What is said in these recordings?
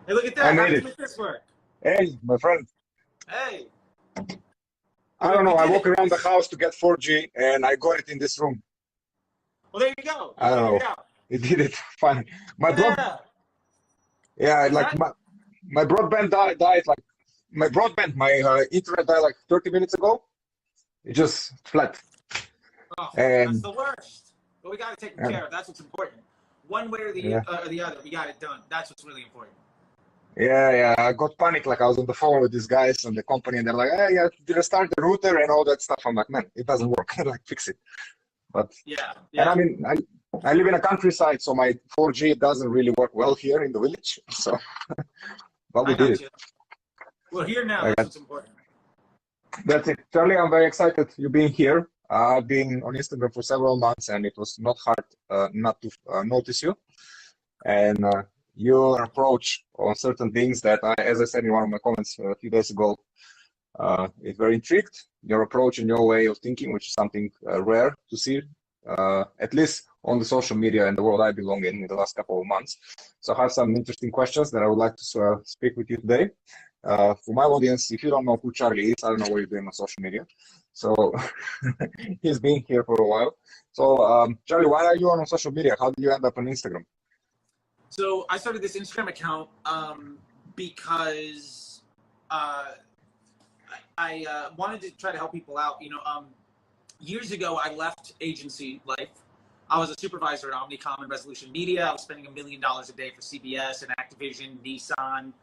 Hey, look at I that. How made did you it. make this work? Hey, my friend. Hey, I don't we know. I did walk it. around the house to get 4G and I got it in this room. Well, there you go. You I don't figured it know. out. It did it. Fine. My broad, Yeah. yeah, What's like that? my broadband died like my broadband, my internet died like 30 minutes ago. It just flat. Oh, that's And the worst. But we got it taken and care of. That's what's important. One way yeah, or the other, we got it done. That's what's really important. yeah. I got panic. Like I was on the phone with these guys and the company, and they're like, "Hey, yeah, restart the router and all that stuff." I'm like, "Man, it doesn't work. Like, fix it." But Yeah, and I yeah. mean, I live in a countryside, so my 4G doesn't really work well here in the village. So, but we I did got it. you. We're here now. I That's got, what's important. that's it. Charlie, I'm very excited you being here. I've been on Instagram for several months, and it was not hard not to notice you. And your approach on certain things that as I said in one of my comments a few days ago, is very intrigued. Your approach and your way of thinking, which is something rare to see, at least on the social media and the world I belong in the last couple of months. So I have some interesting questions that I would like to speak with you today. For my audience, if you don't know who Charlie is, I don't know what you're doing on social media. So he's been here for a while. So Charlie, why are you on social media? How did you end up on Instagram? So I started this Instagram account because uh, I wanted to try to help people out. Years ago, I left agency life. I was a supervisor at Omnicom and Resolution Media. I was spending $1 million a day for CBS and Activision, Nissan,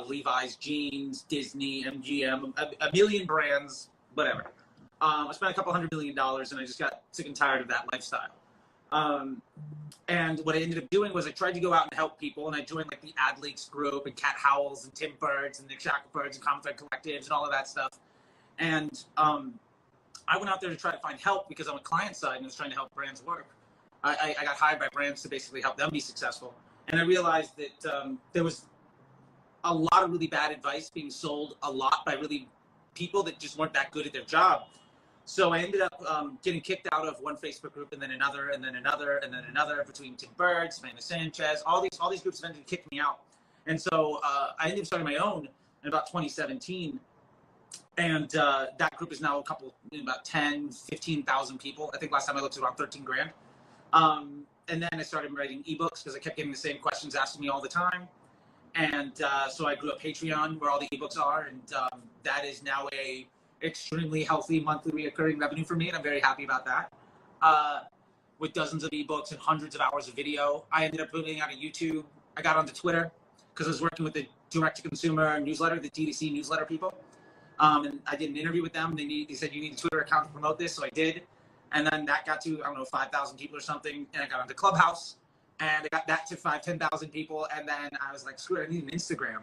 Levi's Jeans, Disney, MGM, a million brands, whatever. I spent a couple $100 million, and I just got sick and tired of that lifestyle. Um, and what I ended up doing was I tried to go out and help people, and I joined like the Ad Leaks group and Cat Howells and Tim Birds and Nick Shackelford's and Common Thread Collectives and all of that stuff. And I went out there to try to find help because I'm a client side and I was trying to help brands work. I got hired by brands to basically help them be successful. And I realized that there was a lot of really bad advice being sold a lot by really people that just weren't that good at their job. So I ended up getting kicked out of one Facebook group and then another and then another and then another between Tim Bird, Samantha Sanchez, all these groups eventually kicked me out. And so I ended up starting my own in about 2017. And that group is now about 10, 15,000 people. I think last time I looked at around 13 grand. And then I started writing ebooks because I kept getting the same questions asked me all the time. And so I grew a Patreon where all the ebooks are. And that is now a extremely healthy monthly recurring revenue for me. And I'm very happy about that. With dozens of ebooks and hundreds of hours of video. I ended up putting out a YouTube. I got onto Twitter because I was working with the direct-to-consumer newsletter, the D2C newsletter people. And I did an interview with them. They said, you need a Twitter account to promote this. So I did. And then that got to, I don't know, 5,000 people or something. And I got onto Clubhouse. And I got that to 10,000 people. And then I was like, screw it, I need an Instagram.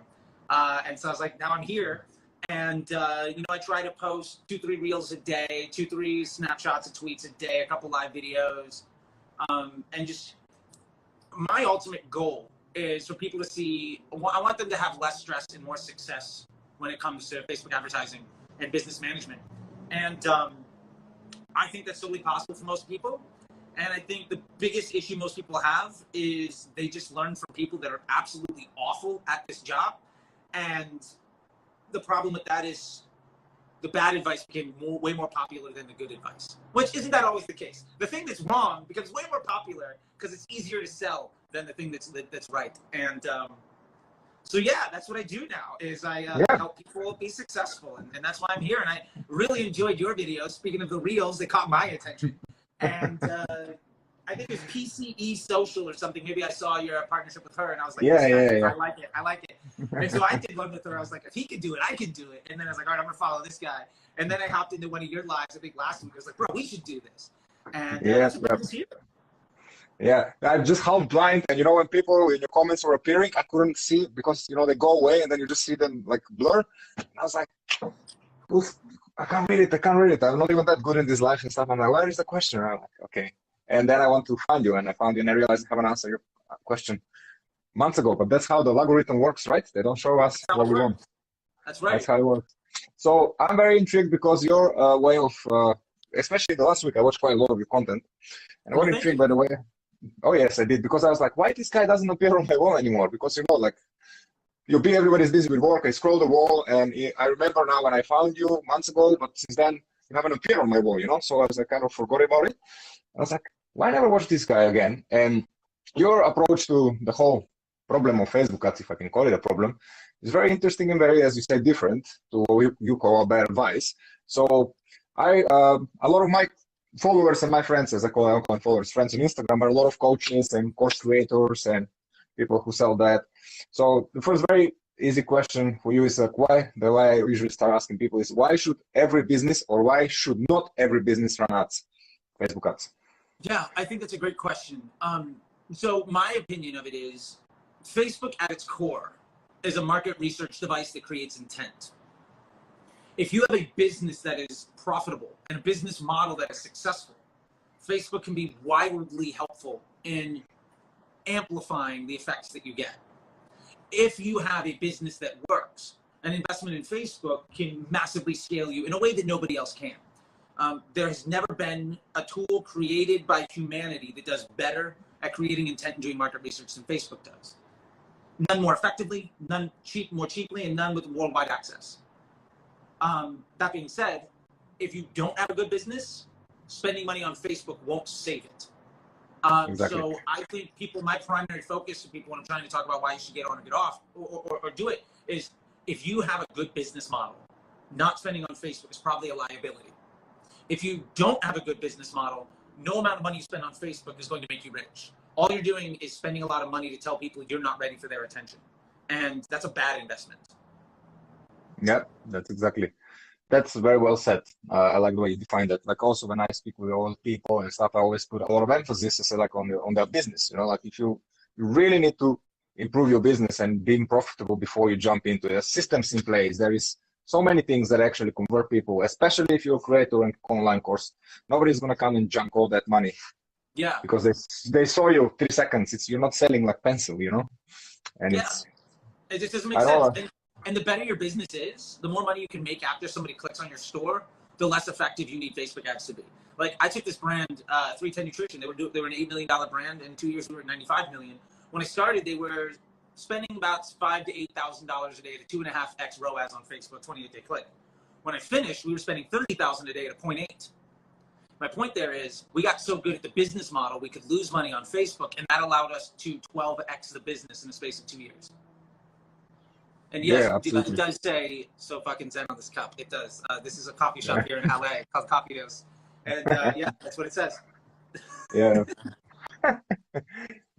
And so I was like, now I'm here. And, I try to post 2-3 reels a day, 2-3 snapshots of tweets a day, a couple live videos. And just my ultimate goal is for people to see, I want them to have less stress and more success when it comes to Facebook advertising and business management. And I think that's totally possible for most people. And I think the biggest issue most people have is they just learn from people that are absolutely awful at this job. And the problem with that is the bad advice became way more popular than the good advice, which isn't that always the case. The thing that's wrong becomes way more popular because it's easier to sell than the thing that's right. And so yeah, that's what I do now is I Yeah, help people be successful. And that's why I'm here. And I really enjoyed your videos. Speaking of the reels, they caught my attention. And I think it's PCE Social or something. Maybe I saw your partnership with her and I was like, yeah, this guy, yeah, yeah. I like it. I like it. And so I did one with her. I was like, if he can do it, I can do it. And then I was like, all right, I'm going to follow this guy. And then I hopped into one of your lives, I think last week. I was like, bro, we should do this. And Yeah, that's what yeah. brings us here. Yeah, I'm just half blind, and when people in your comments were appearing, I couldn't see because they go away, and then you just see them like blur. And I was like, "Oof, I can't read it. I can't read it. I'm not even that good in this life and stuff." I'm like, "Where is the question?" And I'm like, "Okay." And then I want to find you, and I found you, and I realized I haven't answered your question months ago. But that's how the algorithm works, right? They don't show us That's how what it we works. want. That's That's right. how it works. So I'm very intrigued because your way of, especially the last week, I watched quite a lot of your content, and I was Well, thank intrigued you. by the way. Oh yes, I did because I was like, why this guy doesn't appear on my wall anymore? Because like everybody's busy with work. I scroll the wall, and I remember now when I found you months ago, but since then you haven't appeared on my wall, you know. So I was like, kind of forgot about it. I was like, why never watch this guy again? And your approach to the whole problem of Facebook ads, if I can call it a problem, is very interesting and very, as you said, different to what you call bad advice. So a lot of my followers and my friends, as I call followers, friends on Instagram, are a lot of coaches and course creators and people who sell that. So the first very easy question for you is like, the way I usually start asking people is, why should every business, or why should not every business run ads, Facebook ads? Yeah, I think that's a great question. So my opinion of it is, Facebook at its core is a market research device that creates intent. If you have a business that is profitable and a business model that is successful, Facebook can be wildly helpful in amplifying the effects that you get. If you have a business that works, an investment in Facebook can massively scale you in a way that nobody else can. There has never been a tool created by humanity that does better at creating intent and doing market research than Facebook does. None more effectively, none more cheaply, and none with worldwide access. That being said, if you don't have a good business, spending money on Facebook won't save it. Exactly. So I think my primary focus, people when I'm trying to talk about why you should get on or get off or do it, is if you have a good business model, not spending on Facebook is probably a liability. If you don't have a good business model, no amount of money you spend on Facebook is going to make you rich. All you're doing is spending a lot of money to tell people you're not ready for their attention. And that's a bad investment. Yeah, that's very well said. I like the way you define that. Like also when I speak with all people and stuff, I always put a lot of emphasis, I say, like on their business. You know, like if you really need to improve your business and being profitable before you jump into it. Systems in place. There is so many things that actually convert people, especially if you're a creator and online course. Nobody's gonna come and junk all that money. Yeah. Because they saw you 3 seconds. You're not selling like pencil, you know? And yeah. It just doesn't make sense. And the better your business is, the more money you can make after somebody clicks on your store, the less effective you need Facebook ads to be. Like I took this brand, 310 Nutrition. They were an $8 million brand. In 2 years, we were at 95 million. When I started, they were spending about $5,000 to $8,000 a day at a 2.5x ROAS on Facebook, 28-day click. When I finished, we were spending $30,000 a day at a 0.8. My point there is, we got so good at the business model, we could lose money on Facebook, and that allowed us to 12x the business in the space of 2 years. And yes, yeah, it does say "so fucking zen" on this cup. It does. This is a coffee shop here in LA called Coffee Dose, and yeah, that's what it says. Yeah,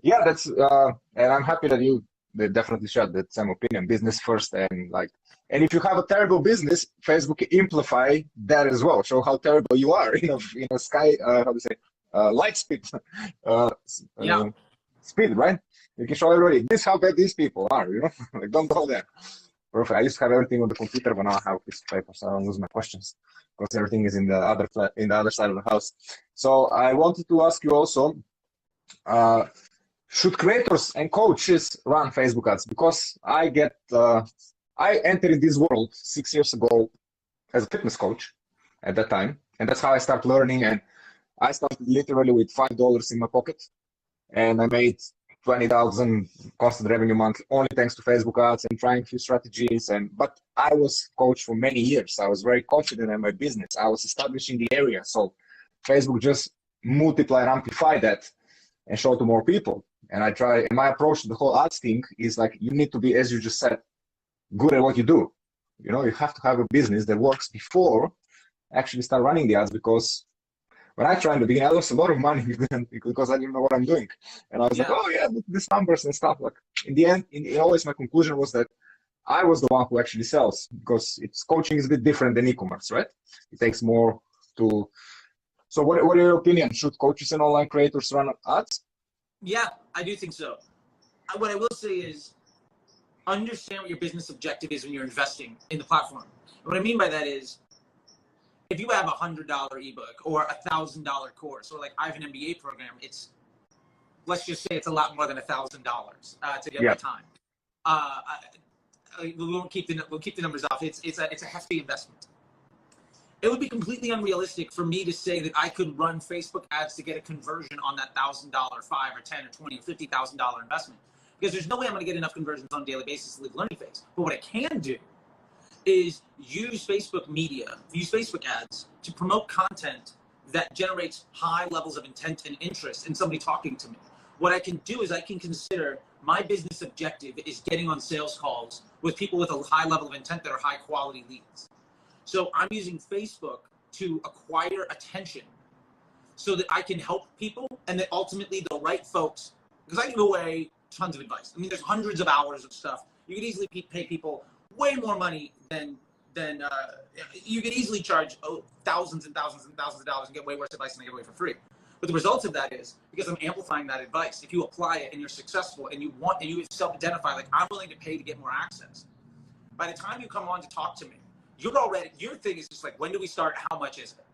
yeah. That's and I'm happy that you definitely shared that same opinion. Business first, and if you have a terrible business, Facebook amplify that as well. Show how terrible you are in a sky. How to say light speed, speed, right? You can show everybody this how bad these people are, you know? Like don't go there. Perfect. I used to have everything on the computer, but now I have a piece of paper, so I don't lose my questions because everything is in the other side of the house. So I wanted to ask you also, should creators and coaches run Facebook ads? Because I entered in this world 6 years ago as a fitness coach at that time, and that's how I started learning. And I started literally with $5 in my pocket, and I made 20,000 constant revenue month only thanks to Facebook ads and trying a few strategies. But I was coached for many years. I was very confident in my business. I was establishing the area. So Facebook just multiply and amplify that and show to more people. And my approach to the whole ads thing is like, you need to be, as you just said, good at what you do. You know, you have to have a business that works before actually start running the ads, because when I tried in the beginning, I lost a lot of money because I didn't know what I'm doing. And I was like, oh yeah, these numbers and stuff. Like in the end, always my conclusion was that I was the one who actually sells, because coaching is a bit different than e-commerce, right? It takes more to. So what are your opinion? Should coaches and online creators run ads? Yeah, I do think so. What I will say is, understand what your business objective is when you're investing in the platform. And what I mean by that is, if you have a $100 ebook or $1,000 course, or like I have an MBA program, let's just say it's a lot more than $1,000 to get my time. We'll keep the numbers off. It's a hefty investment. It would be completely unrealistic for me to say that I could run Facebook ads to get a conversion on that $1,000, $5,000 or $10,000 or $20,000 or $50,000 investment, because there's no way I'm going to get enough conversions on a daily basis to leave a learning phase. But what I can do is use Facebook media, use Facebook ads to promote content that generates high levels of intent and interest in somebody talking to me. What I can do is I can consider my business objective is getting on sales calls with people with a high level of intent that are high quality leads. So I'm using Facebook to acquire attention so that I can help people and that ultimately the right folks, because I give away tons of advice. I mean, there's hundreds of hours of stuff. You could easily pay people way more money than you could easily charge thousands and thousands and thousands of dollars and get way worse advice than I give away for free. But the result of that is, because I'm amplifying that advice, if you apply it and you're successful and you self-identify, like, I'm willing to pay to get more access, by the time you come on to talk to me, your thing is just like, when do we start? How much is it?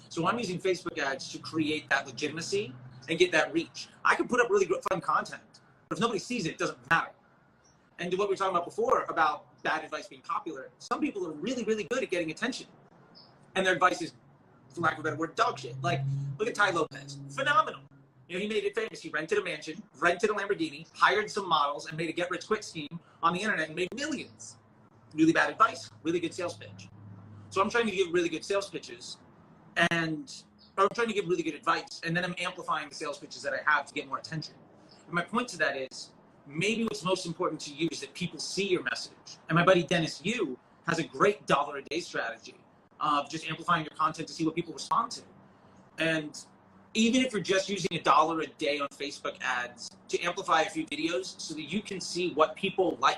So I'm using Facebook ads to create that legitimacy and get that reach. I can put up really good, fun content, but if nobody sees it, it doesn't matter. And to what we were talking about before about bad advice being popular, some people are really, really good at getting attention. And their advice is, for lack of a better word, dog shit. Like, look at Ty Lopez. Phenomenal. You know, he made it famous. He rented a mansion, rented a Lamborghini, hired some models, and made a get-rich-quick scheme on the internet and made millions. Really bad advice, really good sales pitch. So I'm trying to give really good sales pitches, and I'm trying to give really good advice, and then I'm amplifying the sales pitches that I have to get more attention. And my point to that is, maybe what's most important to you is that people see your message. And my buddy Dennis Yu has a great $1 a day strategy of just amplifying your content to see what people respond to. And even if you're just using $1 a day on Facebook ads to amplify a few videos so that you can see what people like,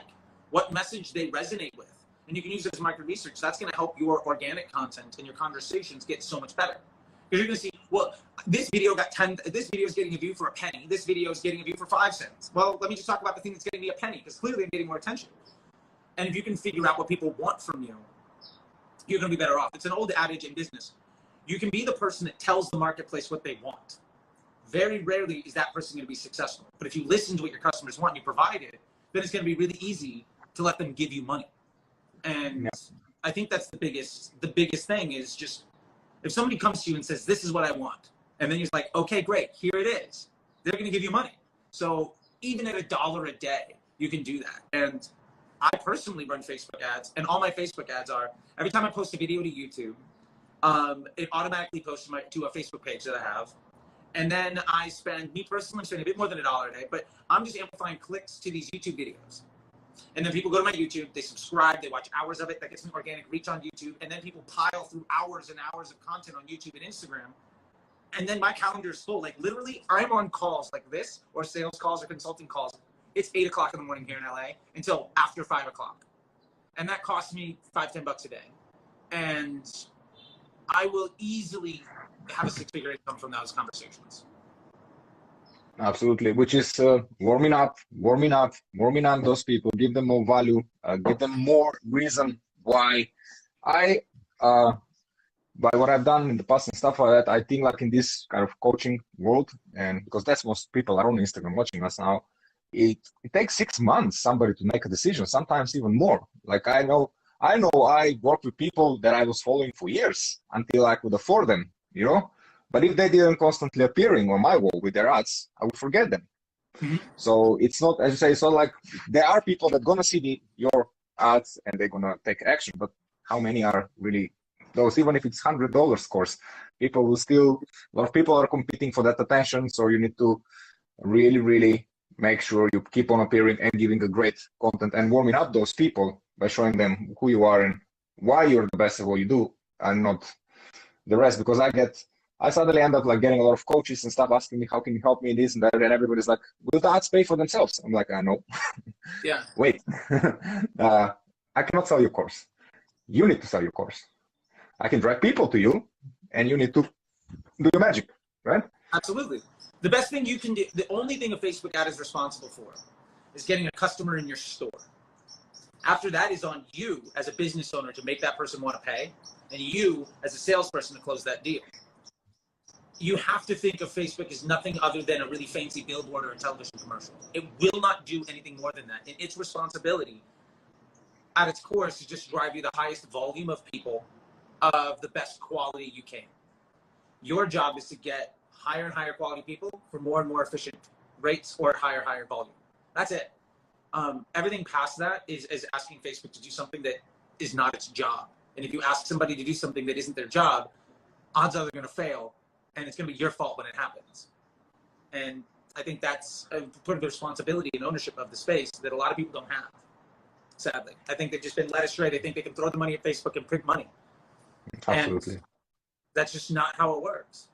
what message they resonate with, and you can use it as market research, that's going to help your organic content and your conversations get so much better. Because you're going to see, well, this video is getting a view for a penny. This video is getting a view for 5 cents. Well, let me just talk about the thing that's getting me a penny, because clearly I'm getting more attention. And if you can figure out what people want from you, you're going to be better off. It's an old adage in business. You can be the person that tells the marketplace what they want. Very rarely is that person going to be successful. But if you listen to what your customers want and you provide it, then it's going to be really easy to let them give you money. And yeah. I think that's the biggest thing is just, if somebody comes to you and says, this is what I want, and then you're like, okay, great, here it is, they're going to give you money. So even at $1 a day, you can do that. And I personally run Facebook ads, and all my Facebook ads are, every time I post a video to YouTube, it automatically posts to a Facebook page that I have. And then me personally, I'm spending a bit more than $1 a day, but I'm just amplifying clicks to these YouTube videos. And then people go to my YouTube, they subscribe, they watch hours of it, that gets me organic reach on YouTube, and then people pile through hours and hours of content on YouTube and Instagram. And then my calendar is full. Like, literally, I'm on calls like this, or sales calls or consulting calls. It's 8 o'clock in the morning here in LA until after 5 o'clock. And that costs me $5-10 a day. And I will easily have a 6-figure income from those conversations. Absolutely, which is warming up those people, give them more value, give them more reason why. By what I've done in the past and stuff like that, I think like in this kind of coaching world, and because that's most people are on Instagram watching us now, it takes 6 months somebody to make a decision, sometimes even more. Like I know I worked with people that I was following for years until I could afford them, you know? But if they didn't constantly appearing on my wall with their ads, I would forget them. Mm-hmm. So it's not, as you say, it's not like there are people that gonna see your ads and they're gonna take action, but how many are really those? Even if it's $100 course, people will still, a lot of people are competing for that attention. So you need to really, really make sure you keep on appearing and giving a great content and warming up those people by showing them who you are and why you're the best at what you do and not the rest. Because I suddenly end up like getting a lot of coaches and stuff asking me, how can you help me in this and that? And everybody's like, will the ads pay for themselves? I'm like, I know. Yeah. Wait, I cannot sell your course. You need to sell your course. I can drive people to you and you need to do your magic, right? Absolutely. The best thing you can do, the only thing a Facebook ad is responsible for is getting a customer in your store. After that is on you as a business owner to make that person want to pay, and you as a salesperson to close that deal. You have to think of Facebook as nothing other than a really fancy billboard or a television commercial. It will not do anything more than that. And its responsibility at its core is to just drive you the highest volume of people of the best quality you can. Your job is to get higher and higher quality people for more and more efficient rates or higher volume. That's it. Everything past that is asking Facebook to do something that is not its job. And if you ask somebody to do something that isn't their job, odds are they're going to fail, and it's going to be your fault when it happens. And I think that's a part of the responsibility and ownership of the space that a lot of people don't have, sadly. I think they've just been led astray. They think they can throw the money at Facebook and print money. Absolutely. And that's just not how it works.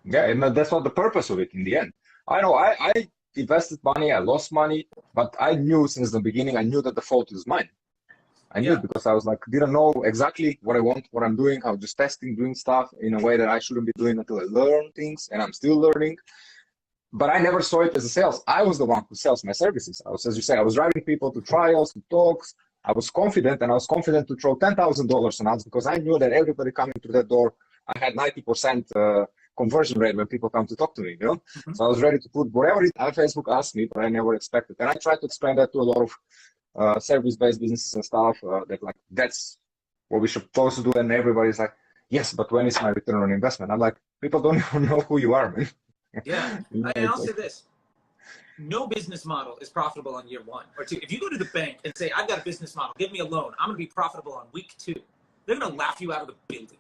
Yeah, and that's not the purpose of it in the end. I know I invested money, I lost money, but I knew since the beginning, I knew that the fault is mine. I knew it because I was like, didn't know exactly what I want, what I'm doing. I was just testing, doing stuff in a way that I shouldn't be doing until I learn things, and I'm still learning. But I never saw it as a sales. I was the one who sells my services. I was, as you say, I was driving people to trials, to talks. I was confident, and I was confident to throw $10,000 on ads because I knew that everybody coming through that door, I had 90% conversion rate when people come to talk to me, you know? Mm-hmm. So I was ready to put whatever Facebook asked me, but I never expected. And I tried to explain that to a lot of service-based businesses and stuff that like, that's what we should supposed to do. And everybody's like, yes, but when is my return on investment? I'm like, people don't even know who you are, man. Yeah, and I'll say this. No business model is profitable on year 1 or 2. If you go to the bank and say, I've got a business model, give me a loan, I'm going to be profitable on week 2, they're going to laugh you out of the building.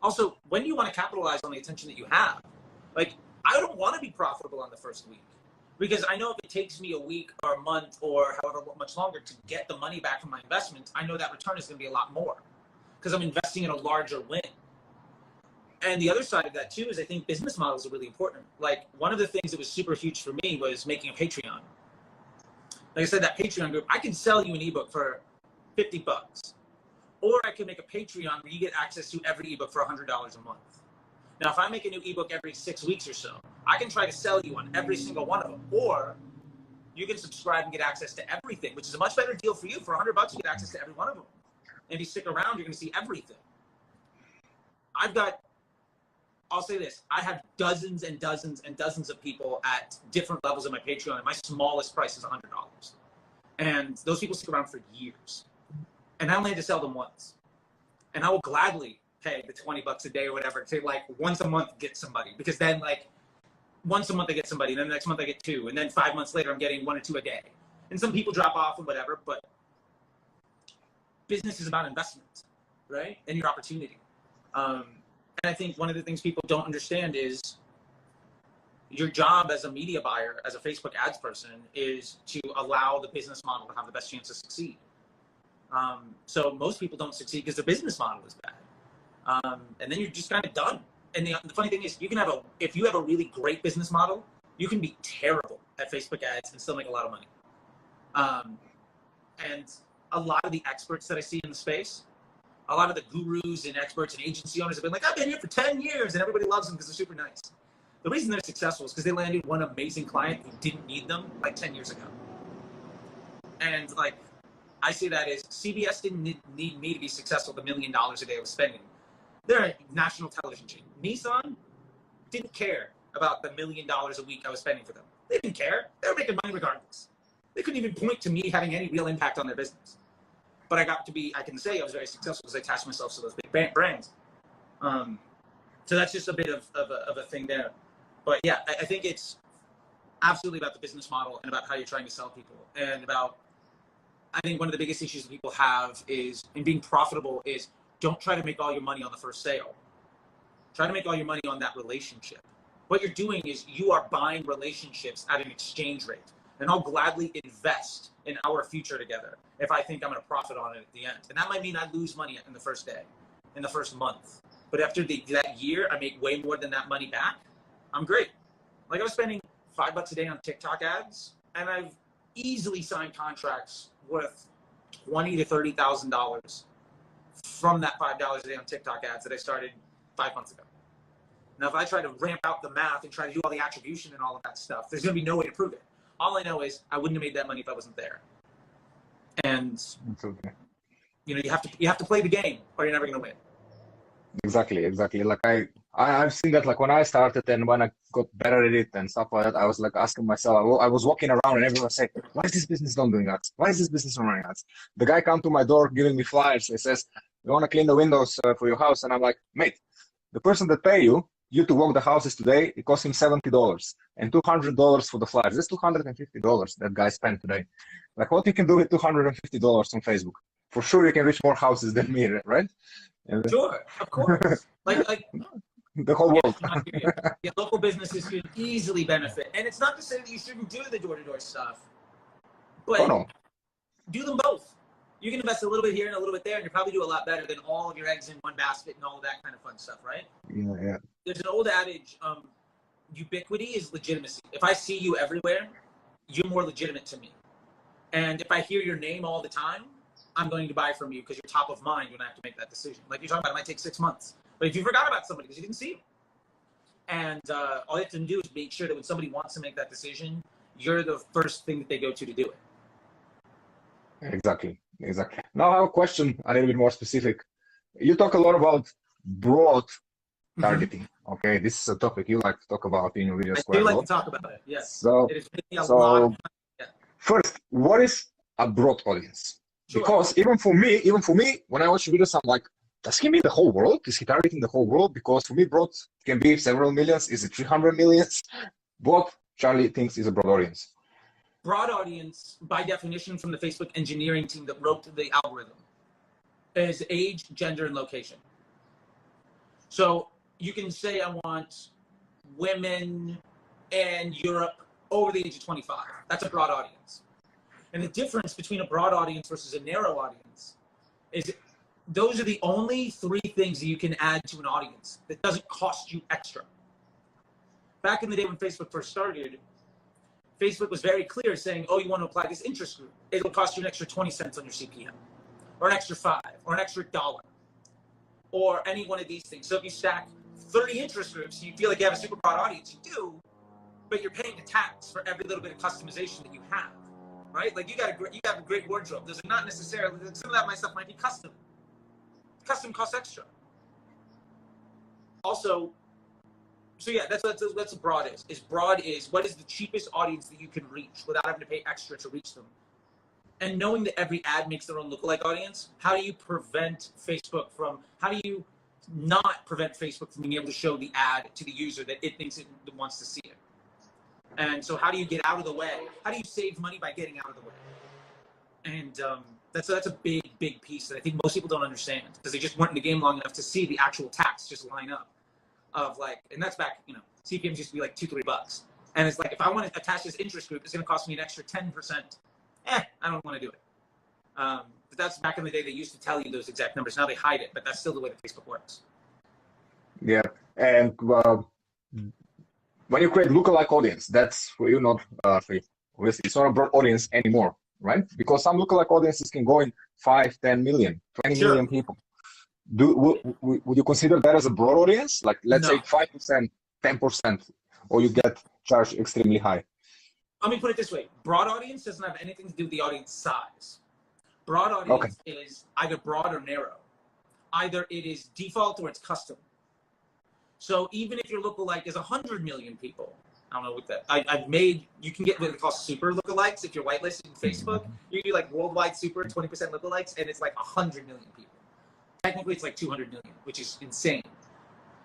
Also, when do you want to capitalize on the attention that you have? Like, I don't want to be profitable on the first week because I know if it takes me a week or a month or however much longer to get the money back from my investment, I know that return is going to be a lot more because I'm investing in a larger win. And the other side of that too is I think business models are really important. Like one of the things that was super huge for me was making a Patreon. Like I said, that Patreon group, I can sell you an ebook for $50. Or I can make a Patreon where you get access to every ebook for $100 a month. Now, if I make a new ebook every 6 weeks or so, I can try to sell you on every single one of them. Or you can subscribe and get access to everything, which is a much better deal for you. For $100, you get access to every one of them. And if you stick around, you're going to see everything. I'll say this, I have dozens and dozens and dozens of people at different levels of my Patreon, and my smallest price is $100. And those people stick around for years. And I only had to sell them once. And I will gladly pay the $20 a day or whatever to like once a month get somebody. Because then like once a month I get somebody, and then the next month I get 2, and then 5 months later I'm getting 1 or 2 a day. And some people drop off and whatever, but business is about investment, right? And your opportunity. And I think one of the things people don't understand is your job as a media buyer, as a Facebook ads person, is to allow the business model to have the best chance to succeed. So most people don't succeed because the business model is bad. And then you're just kind of done. And the funny thing is, if you have a really great business model, you can be terrible at Facebook ads and still make a lot of money. And a lot of the experts that I see in the space, a lot of the gurus and experts and agency owners have been like, I've been here for 10 years and everybody loves them because they're super nice. The reason they're successful is because they landed one amazing client who didn't need them like 10 years ago. And like, I see that as CBS didn't need me to be successful with $1 million a day I was spending. They're a national television chain. Nissan didn't care about the $1 million a week I was spending for them. They didn't care. They were making money regardless. They couldn't even point to me having any real impact on their business. But I can say I was very successful because I attached myself to those big brands. So that's just a bit of a thing there. But yeah, I think it's absolutely about the business model and about how you're trying to sell people. And I think one of the biggest issues that people have is in being profitable is don't try to make all your money on the first sale. Try to make all your money on that relationship. What you're doing is you are buying relationships at an exchange rate. And I'll gladly invest in our future together if I think I'm going to profit on it at the end. And that might mean I lose money in the first day, in the first month. But after that year, I make way more than that money back. I'm great. Like I was spending $5 a day on TikTok ads, and I've easily signed contracts worth $20,000 to $30,000 from that $5 a day on TikTok ads that I started 5 months ago. Now, if I try to ramp out the math and try to do all the attribution and all of that stuff, there's going to be no way to prove it. All I know is I wouldn't have made that money if I wasn't there. And okay. You know, you have to play the game or you're never going to win. Exactly. Like I've seen that like when I started and when I got better at it and stuff like that, I was like asking myself, I was walking around and everyone said, why is this business not doing ads? Why is this business not running ads? The guy come to my door giving me flyers. He says, you want to clean the windows for your house? And I'm like, mate, the person that pay you you to walk the houses today, it costs him $70 and $200 for the flyers. That's $250 that guy spent today. Like what you can do with $250 on Facebook? For sure, you can reach more houses than me, right? And Sure, of course. Like the whole world. Yeah, local businesses could easily benefit. And it's not to say that you shouldn't do the door-to-door stuff, but Oh, no. do them both. You can invest a little bit here and a little bit there, and you probably do a lot better than all of your eggs in one basket and all that kind of fun stuff, right? Yeah. There's an old adage, ubiquity is legitimacy. If I see you everywhere, you're more legitimate to me. And if I hear your name all the time, I'm going to buy from you because you're top of mind when I have to make that decision. Like you're talking about, it might take 6 months. But if you forgot about somebody because you didn't see them, and all you have to do is make sure that when somebody wants to make that decision, you're the first thing that they go to do it. Exactly. Now I have a question a little bit more specific. You talk a lot about broad targeting. Okay, this is a topic you like to talk about in your videos. I do like to talk about it. Yes. So, it is really a lot of time. Yeah. First, what is a broad audience? Sure. Because even for me, when I watch videos, I'm like, does he mean the whole world? Is he targeting the whole world? Because for me, broad can be several millions. Is it 300 millions? What Charlie thinks is a broad audience? Broad audience, by definition, from the Facebook engineering team that wrote the algorithm, is age, gender, and location. So you can say I want women in Europe over the age of 25. That's a broad audience. And the difference between a broad audience versus a narrow audience is those are the only 3 things that you can add to an audience that doesn't cost you extra. Back in the day when Facebook first started, Facebook was very clear saying, oh, you want to apply this interest group. It'll cost you an extra 20 cents on your CPM, or an extra 5, or an extra $1, or any one of these things. So if you stack 30 interest groups, you feel like you have a super broad audience. You do, but you're paying a tax for every little bit of customization that you have, right? Like you have a great wardrobe. Those are not necessarily, some of that my stuff might be custom. Custom costs extra. Also, so yeah, that's what broad is. Broad is what is the cheapest audience that you can reach without having to pay extra to reach them. And knowing that every ad makes their own lookalike audience, how do you not prevent Facebook from being able to show the ad to the user that it thinks it wants to see it? And so how do you get out of the way? How do you save money by getting out of the way? And that's a big piece that I think most people don't understand because they just weren't in the game long enough to see the actual tax just line up. Of like, and that's back, CPMs used to be like $2-3. And it's like, if I want to attach this interest group, it's going to cost me an extra 10%. I don't want to do it. But that's back in the day, they used to tell you those exact numbers. Now they hide it, but that's still the way that Facebook works. Yeah. And when you create lookalike audience, that's for you, not obviously it's not a broad audience anymore, right? Because some lookalike audiences can go in 5, 10 million, 20 Sure. million people. Would you consider that as a broad audience? Like, let's say 5%, 10%, or you get charged extremely high? Let me put it this way. Broad audience doesn't have anything to do with the audience size. Broad audience is either broad or narrow. Either it is default or it's custom. So even if your lookalike is 100 million people, I don't know what that, you can get what they call super lookalikes. If you're whitelisted in Facebook, you can do like worldwide super 20% lookalikes, and it's like 100 million people. Technically, it's like 200 million, which is insane.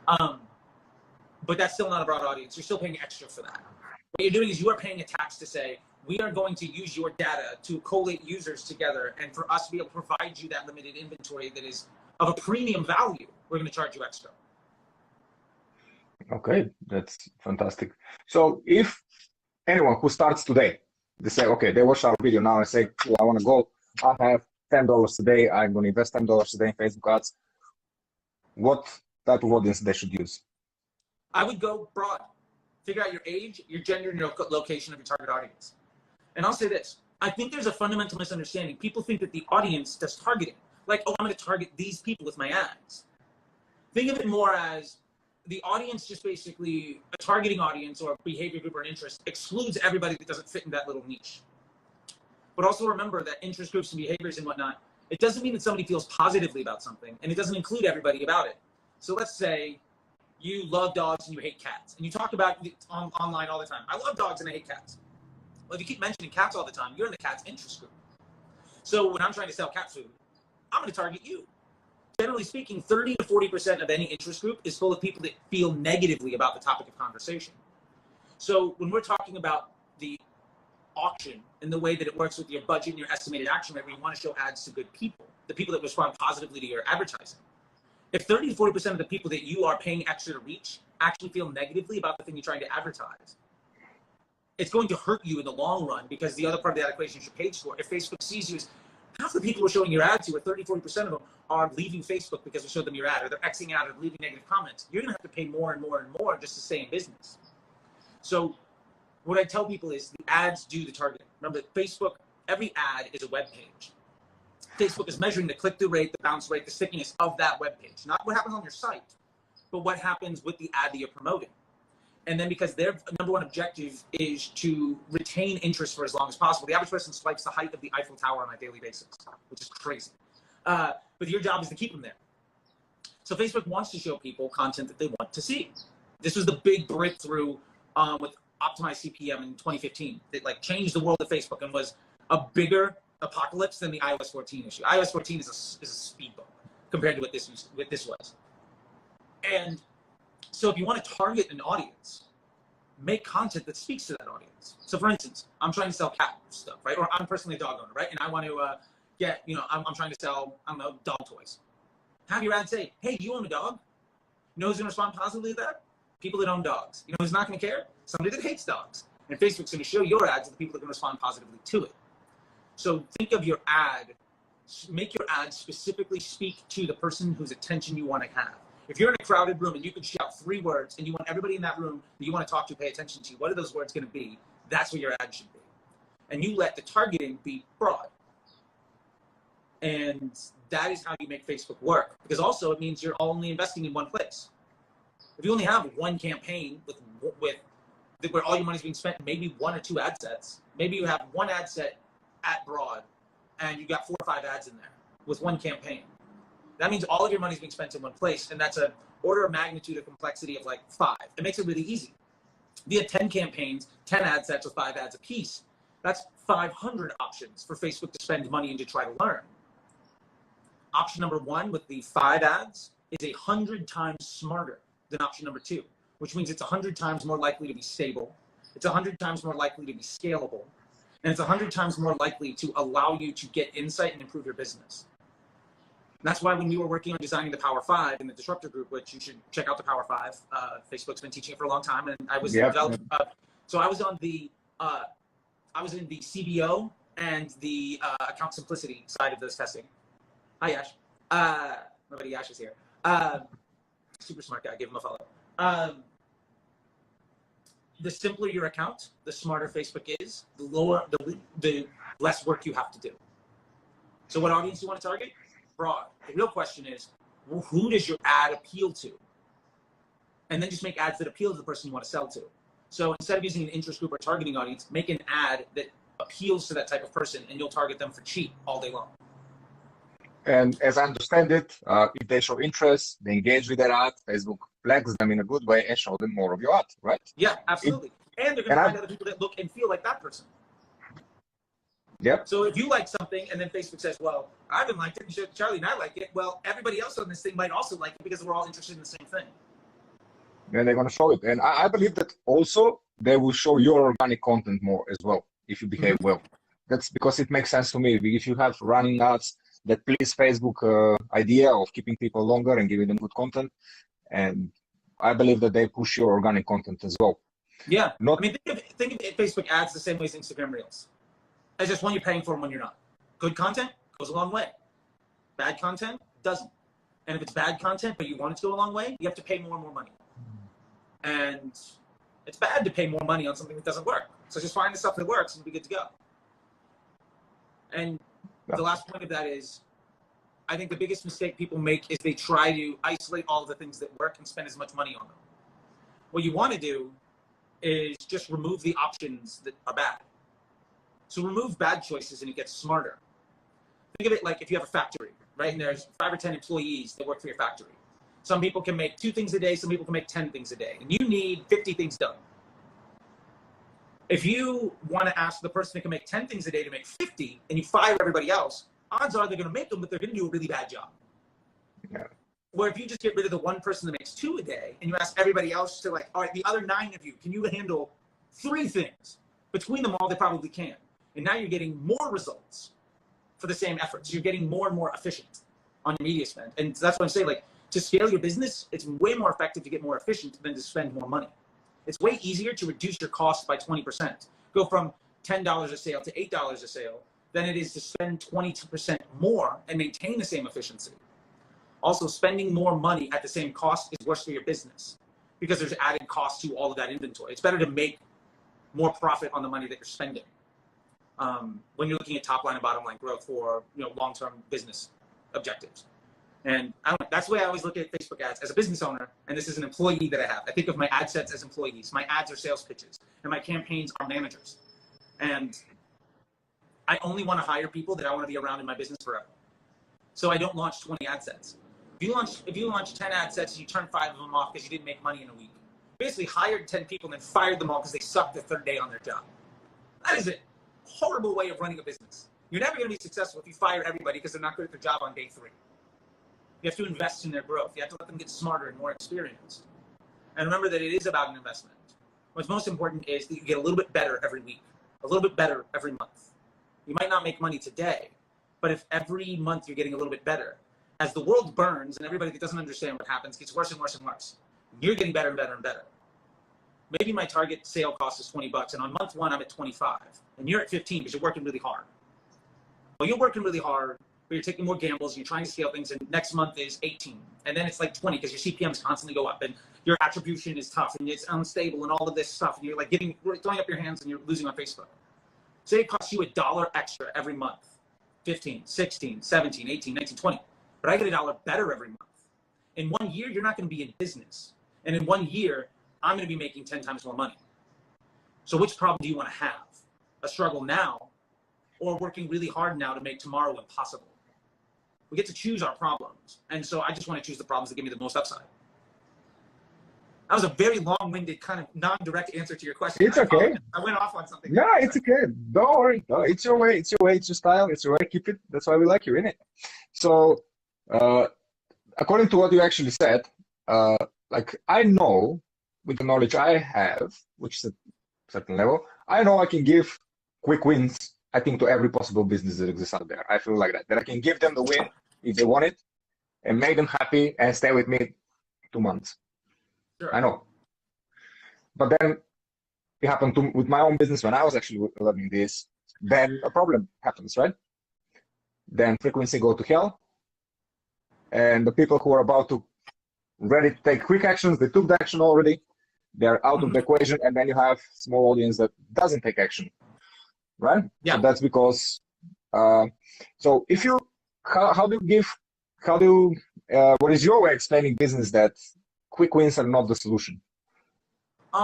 But that's still not a broad audience. You're still paying extra for that. What you're doing is you are paying a tax to say, we are going to use your data to collate users together. And for us to be able to provide you that limited inventory that is of a premium value, we're going to charge you extra. Okay, that's fantastic. So if anyone who starts today, they say, okay, they watch our video now and say, well, I want to go, I have $10 today, I'm going to invest $10 today in Facebook ads. What type of audience they should use? I would go broad. Figure out your age, your gender, and your location of your target audience. And I'll say this. I think there's a fundamental misunderstanding. People think that the audience does targeting. Like, oh, I'm going to target these people with my ads. Think of it more as the audience just basically, a targeting audience or a behavior group or an interest excludes everybody that doesn't fit in that little niche. But also remember that interest groups and behaviors and whatnot, it doesn't mean that somebody feels positively about something, and it doesn't include everybody about it. So let's say you love dogs and you hate cats, and you talk about it online all the time. I love dogs and I hate cats. Well, if you keep mentioning cats all the time, you're in the cat's interest group. So when I'm trying to sell cat food, I'm going to target you. generally speaking, 30 to 40% of any interest group is full of people that feel negatively about the topic of conversation. So when we're talking about the auction and the way that it works with your budget and your estimated action rate, where you want to show ads to good people, the people that respond positively to your advertising. If 30 to 40% of the people that you are paying extra to reach actually feel negatively about the thing you're trying to advertise, it's going to hurt you in the long run, because the other part of that equation is your page score. If Facebook sees you as half the people we're showing your ad to, or 30, 40% of them, are leaving Facebook because we showed them your ad, or they're Xing out or leaving negative comments, you're going to have to pay more and more and more just to stay in business. So what I tell people is the ads do the targeting. Remember that Facebook, every ad is a web page. Facebook is measuring the click-through rate, the bounce rate, the stickiness of that web page. Not what happens on your site, but what happens with the ad that you're promoting. And then because their number one objective is to retain interest for as long as possible, the average person swipes the height of the Eiffel Tower on a daily basis, which is crazy. But your job is to keep them there. So Facebook wants to show people content that they want to see. This was the big breakthrough with optimized CPM in 2015 that like changed the world of Facebook and was a bigger apocalypse than the iOS 14 issue. iOS 14 is a speed bump compared to what this was. And so if you want to target an audience, make content that speaks to that audience. So for instance, I'm trying to sell cat stuff, right? Or I'm personally a dog owner, right? And I want to get, I'm trying to sell, I don't know, dog toys. Have your ad say, hey, do you own a dog? You know who's going to respond positively to that? People that own dogs. You know who's not going to care? Somebody that hates dogs. And Facebook's going to show your ads to the people that can respond positively to it. So think of your ad, make your ad specifically speak to the person whose attention you want to have. If you're in a crowded room and you can shout 3 words and you want everybody in that room that you want to talk to pay attention to, what are those words going to be? That's what your ad should be. And you let the targeting be broad. And that is how you make Facebook work. Because also it means you're only investing in one place. If you only have one campaign where all your money is being spent, maybe 1 or 2 ad sets, maybe you have 1 ad set at broad and you got 4 or 5 ads in there with 1 campaign. That means all of your money is being spent in one place, and that's an order of magnitude of complexity of like 5. It makes it really easy. If you have 10 campaigns, 10 ad sets with 5 ads a piece, that's 500 options for Facebook to spend money and to try to learn. Option number 1 with the 5 ads is 100 times smarter than option number 2, which means it's 100 times more likely to be stable. It's 100 times more likely to be scalable. And it's 100 times more likely to allow you to get insight and improve your business. And that's why when we were working on designing the Power 5 in the Disruptor Group, which you should check out the Power 5, Facebook's been teaching it for a long time, and I was so I was on the I was in the CBO and the account simplicity side of this testing. Hi, Ash. My buddy Ash is here. Super smart guy. Give him a follow. The simpler your account, the smarter Facebook is, the less work you have to do. So what audience do you want to target? Broad. The real question is, who does your ad appeal to? And then just make ads that appeal to the person you want to sell to. So instead of using an interest group or targeting audience, make an ad that appeals to that type of person, and you'll target them for cheap all day long. And as I understand it, if they show interest, they engage with their ad, Facebook flags them in a good way and show them more of your ad, right? Yeah, absolutely. And they're going to find other people that look and feel like that person. Yep. So if you like something and then Facebook says, well, I haven't liked it, and Charlie and I like it, well, everybody else on this thing might also like it because we're all interested in the same thing. And they're going to show it. And I believe that also they will show your organic content more as well if you behave well. That's because it makes sense to me. If you have running ads that please Facebook idea of keeping people longer and giving them good content, and I believe that they push your organic content as well. Yeah. I mean, think of Facebook ads the same way as Instagram Reels. It's just when you're paying for them, when you're not. Good content goes a long way. Bad content doesn't. And if it's bad content, but you want it to go a long way, you have to pay more and more money. And it's bad to pay more money on something that doesn't work. So just find the stuff that works and be good to go. And the last point of that is, I think the biggest mistake people make is they try to isolate all of the things that work and spend as much money on them. What you want to do is just remove the options that are bad. So remove bad choices and it gets smarter. Think of it like if you have a factory, right? And there's 5 or 10 employees that work for your factory. Some people can make 2 things a day, some people can make 10 things a day, and you need 50 things done. If you want to ask the person that can make 10 things a day to make 50 and you fire everybody else, odds are they're going to make them, but they're going to do a really bad job. Yeah. Where if you just get rid of the one person that makes 2 a day and you ask everybody else to like, all right, the other 9 of you, can you handle 3 things? Between them all, they probably can. And now you're getting more results for the same effort. So you're getting more and more efficient on your media spend. And that's what I'm saying, like, to scale your business, it's way more effective to get more efficient than to spend more money. It's way easier to reduce your costs by 20%. Go from $10 a sale to $8 a sale than it is to spend 20% more and maintain the same efficiency. Also, spending more money at the same cost is worse for your business because there's added cost to all of that inventory. It's better to make more profit on the money that you're spending when you're looking at top line and bottom line growth for long-term business objectives. And that's the way I always look at Facebook ads as a business owner. And this is an employee that I have. I think of my ad sets as employees. My ads are sales pitches, and my campaigns are managers. And I only want to hire people that I want to be around in my business forever. So I don't launch 20 ad sets. If you launch 10 ad sets and you turn 5 of them off because you didn't make money in a week, basically hired 10 people and then fired them all because they sucked the 3rd day on their job. That is a horrible way of running a business. You're never going to be successful if you fire everybody because they're not good at their job on day 3. You have to invest in their growth. You have to let them get smarter and more experienced. And remember that it is about an investment. What's most important is that you get a little bit better every week, a little bit better every month. You might not make money today, but if every month you're getting a little bit better, as the world burns and everybody that doesn't understand what happens gets worse and worse and worse, you're getting better and better and better. Maybe my target sale cost is $20, and on month 1 I'm at 25, and you're at 15 because you're working really hard. Well, you're working really hard, but you're taking more gambles and you're trying to scale things, and next month is 18, and then it's like 20 because your CPMs constantly go up and your attribution is tough and it's unstable and all of this stuff, and you're like throwing up your hands and you're losing on Facebook. Say it costs you $1 extra every month, 15, 16, 17, 18, 19, 20, but I get $1 better every month. In 1 year, you're not going to be in business, and in 1 year, I'm going to be making 10 times more money. So which problem do you want to have? A struggle now, or working really hard now to make tomorrow impossible? We get to choose our problems. And so I just want to choose the problems that give me the most upside. That was a very long-winded, kind of non-direct answer to your question. It's okay. I went off on something. No, it's okay. Don't worry. No, it's your way. It's your way. It's your style. It's your way. Keep it. That's why we like you, innit? So, according to what you actually said, like I know, with the knowledge I have, which is a certain level, I know I can give quick wins, I think, to every possible business that exists out there. I feel like that I can give them the win if they want it and make them happy and stay with me 2 months. Sure. I know. But then it happened with my own business when I was actually learning this, then a problem happens, right? Then frequency go to hell. And the people who are about to ready to take quick actions, they took the action already. They're out of the equation, and then you have small audience that doesn't take action, right? Yeah. So that's because. So if you, what is your way of explaining business that quick wins are not the solution?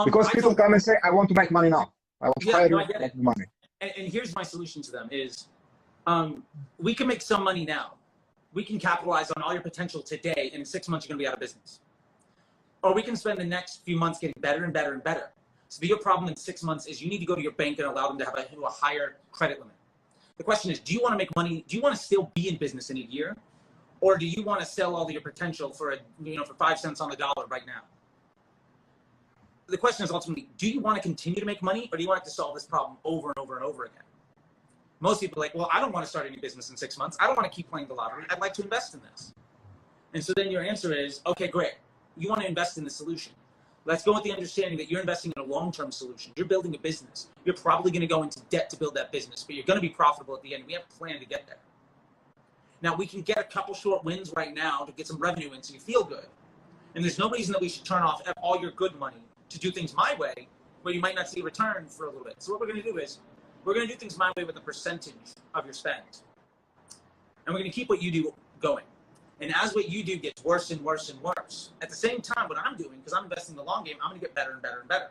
Because people come and say, "I want to make money now. I want to hire you, I want money." And here's my solution to them: is we can make some money now. We can capitalize on all your potential today, and in 6 months you're going to be out of business. Or we can spend the next few months getting better and better and better. So your problem in 6 months is you need to go to your bank and allow them to have a higher credit limit. The question is, do you want to make money? Do you want to still be in business in a year? Or do you want to sell all of your potential for 5 cents on the dollar right now? The question is ultimately, do you want to continue to make money, or do you want to solve this problem over and over and over again? Most people are like, well, I don't want to start any business in 6 months. I don't want to keep playing the lottery. I'd like to invest in this. And so then your answer is, okay, great. You want to invest in the solution. Let's go with the understanding that you're investing in a long-term solution. You're building a business. You're probably going to go into debt to build that business, but you're going to be profitable at the end. We have a plan to get there. Now, we can get a couple short wins right now to get some revenue in so you feel good. And there's no reason that we should turn off all your good money to do things my way, where you might not see a return for a little bit. So what we're going to do is, we're going to do things my way with a percentage of your spend. And we're going to keep what you do going. And as what you do gets worse and worse and worse, at the same time, what I'm doing, because I'm investing in the long game, I'm going to get better and better and better.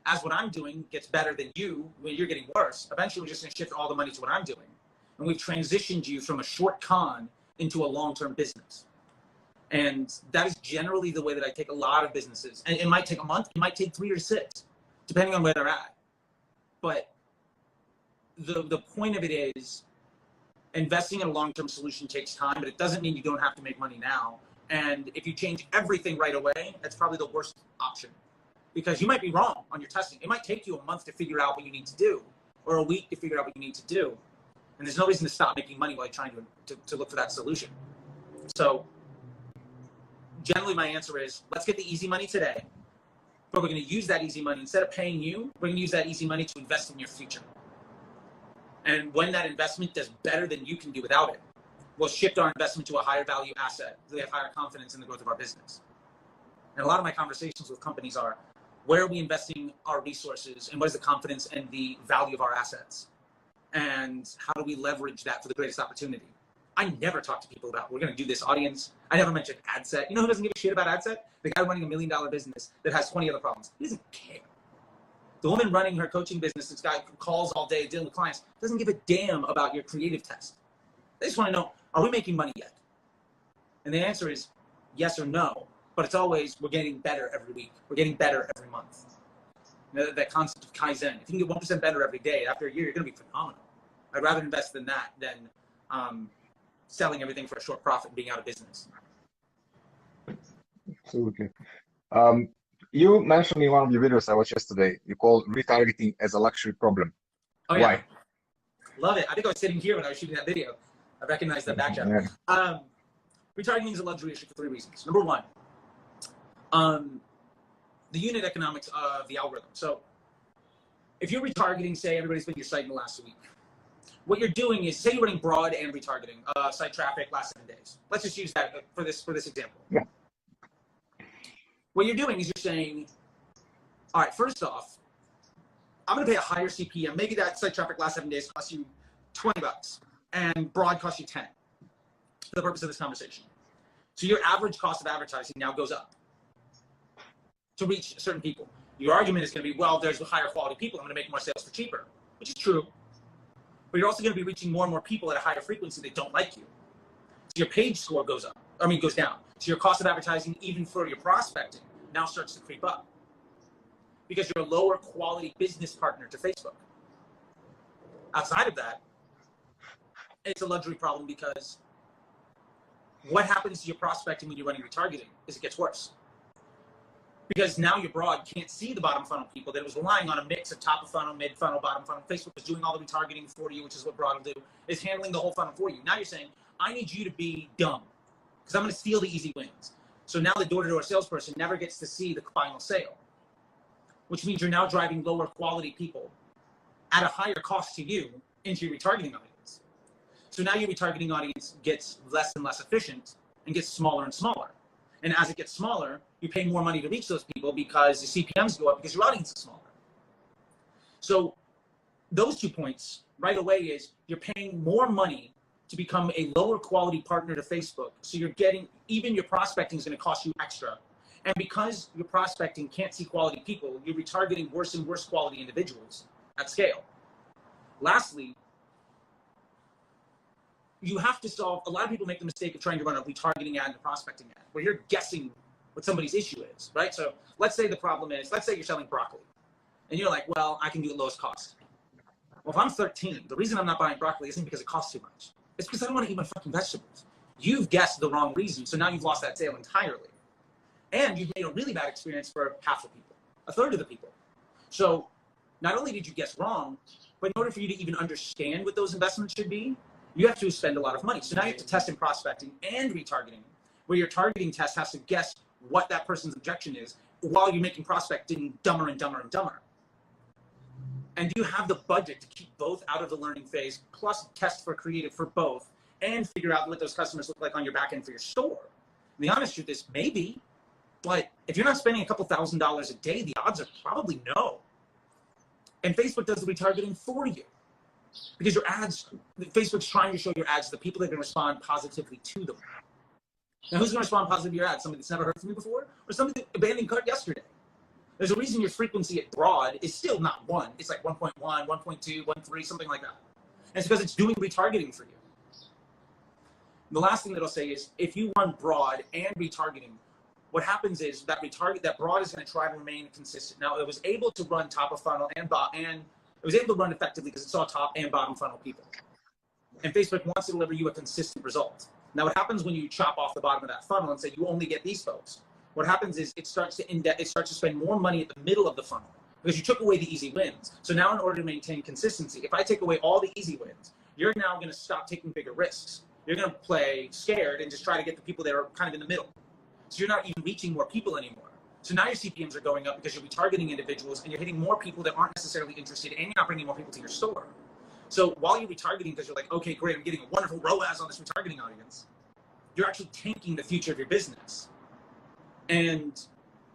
As what I'm doing gets better than you, when you're getting worse, eventually we're just going to shift all the money to what I'm doing. And we've transitioned you from a short con into a long-term business. And that is generally the way that I take a lot of businesses. And it might take a month, it might take 3 or 6, depending on where they're at. But the point of it is, investing in a long-term solution takes time, but it doesn't mean you don't have to make money now. And if you change everything right away, that's probably the worst option, because you might be wrong on your testing. It might take you a month to figure out what you need to do, or a week to figure out what you need to do. And there's no reason to stop making money while you're trying to look for that solution. So generally my answer is, let's get the easy money today, but we're going to use that easy money. Instead of paying you, we're going to use that easy money to invest in your future. And when that investment does better than you can do without it, we'll shift our investment to a higher value asset so they have higher confidence in the growth of our business. And a lot of my conversations with companies are, where are we investing our resources, and what is the confidence and the value of our assets? And how do we leverage that for the greatest opportunity? I never talk to people about, we're going to do this audience. I never mentioned ad set. You know who doesn't give a shit about ad set? The guy running $1 million business that has 20 other problems. He doesn't care. The woman running her coaching business, this guy calls all day dealing with clients, doesn't give a damn about your creative test. They just want to know, are we making money yet? And the answer is yes or no. But it's always, we're getting better every week. We're getting better every month. You know, that concept of Kaizen. If you can get 1% better every day, after a year, you're going to be phenomenal. I'd rather invest in that than selling everything for a short profit and being out of business. Absolutely. You mentioned in one of your videos I watched yesterday, you called retargeting as a luxury problem. Oh, yeah. Why? Love it. I think I was sitting here when I was shooting that video. I recognized that backdrop. Yeah. Retargeting is a luxury issue for 3 reasons. Number one, the unit economics of the algorithm. So if you're retargeting, say everybody's been to your site in the last week, what you're doing is, say you're running broad and retargeting site traffic last 7 days. Let's just use that for this example. Yeah. What you're doing is you're saying, all right, first off, I'm going to pay a higher CPM. Maybe that site traffic last 7 days costs you $20 and broad costs you 10 for the purpose of this conversation. So your average cost of advertising now goes up to reach certain people. Your argument is going to be, well, there's higher quality people. I'm going to make more sales for cheaper, which is true. But you're also going to be reaching more and more people at a higher frequency that don't like you. So your page score goes down. So your cost of advertising, even for your prospecting, now starts to creep up because you're a lower quality business partner to Facebook. Outside of that, it's a luxury problem because what happens to your prospecting when you're running retargeting is it gets worse. Because now your broad can't see the bottom funnel people that it was relying on a mix of top of funnel, mid funnel, bottom funnel. Facebook is doing all the retargeting for you, which is what broad will do, is handling the whole funnel for you. Now you're saying, I need you to be dumb because I'm going to steal the easy wins. So now the door-to-door salesperson never gets to see the final sale, which means you're now driving lower quality people at a higher cost to you into your retargeting audience. So now your retargeting audience gets less and less efficient and gets smaller and smaller. And as it gets smaller, you pay more money to reach those people because the CPMs go up because your audience is smaller. So those 2 points right away is you're paying more money to become a lower quality partner to Facebook. So you're getting, even your prospecting is going to cost you extra. And because your prospecting can't see quality people, you're retargeting worse and worse quality individuals at scale. Lastly, you have to solve, a lot of people make the mistake of trying to run a retargeting ad and a prospecting ad, where you're guessing what somebody's issue is, right? So let's say the problem is, let's say you're selling broccoli, and you're like, well, I can do it lowest cost. Well, if I'm 13, the reason I'm not buying broccoli isn't because it costs too much. It's because I don't want to eat my fucking vegetables. You've guessed the wrong reason, so now you've lost that sale entirely. And you've made a really bad experience for half the people, a third of the people. So not only did you guess wrong, but in order for you to even understand what those investments should be, you have to spend a lot of money. So now you have to test in prospecting and retargeting, where your targeting test has to guess what that person's objection is while you're making prospecting dumber and dumber and dumber. And you have the budget to keep both out of the learning phase, plus test for creative for both, and figure out what those customers look like on your back end for your store. And the honest truth is maybe, but if you're not spending a couple $1,000s a day, the odds are probably no. And Facebook does the retargeting for you. Because your ads, Facebook's trying to show your ads to the people that can respond positively to them. Now, who's going to respond positively to your ads? Somebody that's never heard from you before? Or somebody that abandoned cart yesterday? There's a reason your frequency at broad is still not 1. It's like 1.1, 1.2, 1.3, something like that. And it's because it's doing retargeting for you. The last thing that I'll say is, if you run broad and retargeting, what happens is that broad is going to try to remain consistent. Now, it was able to run top of funnel and it was able to run effectively because it saw top and bottom funnel people. And Facebook wants to deliver you a consistent result. Now, what happens when you chop off the bottom of that funnel and say you only get these folks? What happens is it starts to spend more money at the middle of the funnel because you took away the easy wins. So now, in order to maintain consistency, if I take away all the easy wins, you're now going to stop taking bigger risks. You're going to play scared and just try to get the people that are kind of in the middle. So you're not even reaching more people anymore. So now your CPMs are going up because you're retargeting individuals and you're hitting more people that aren't necessarily interested, and you're not bringing more people to your store. So while you're retargeting because you're like, okay, great, I'm getting a wonderful ROAS on this retargeting audience, you're actually tanking the future of your business. And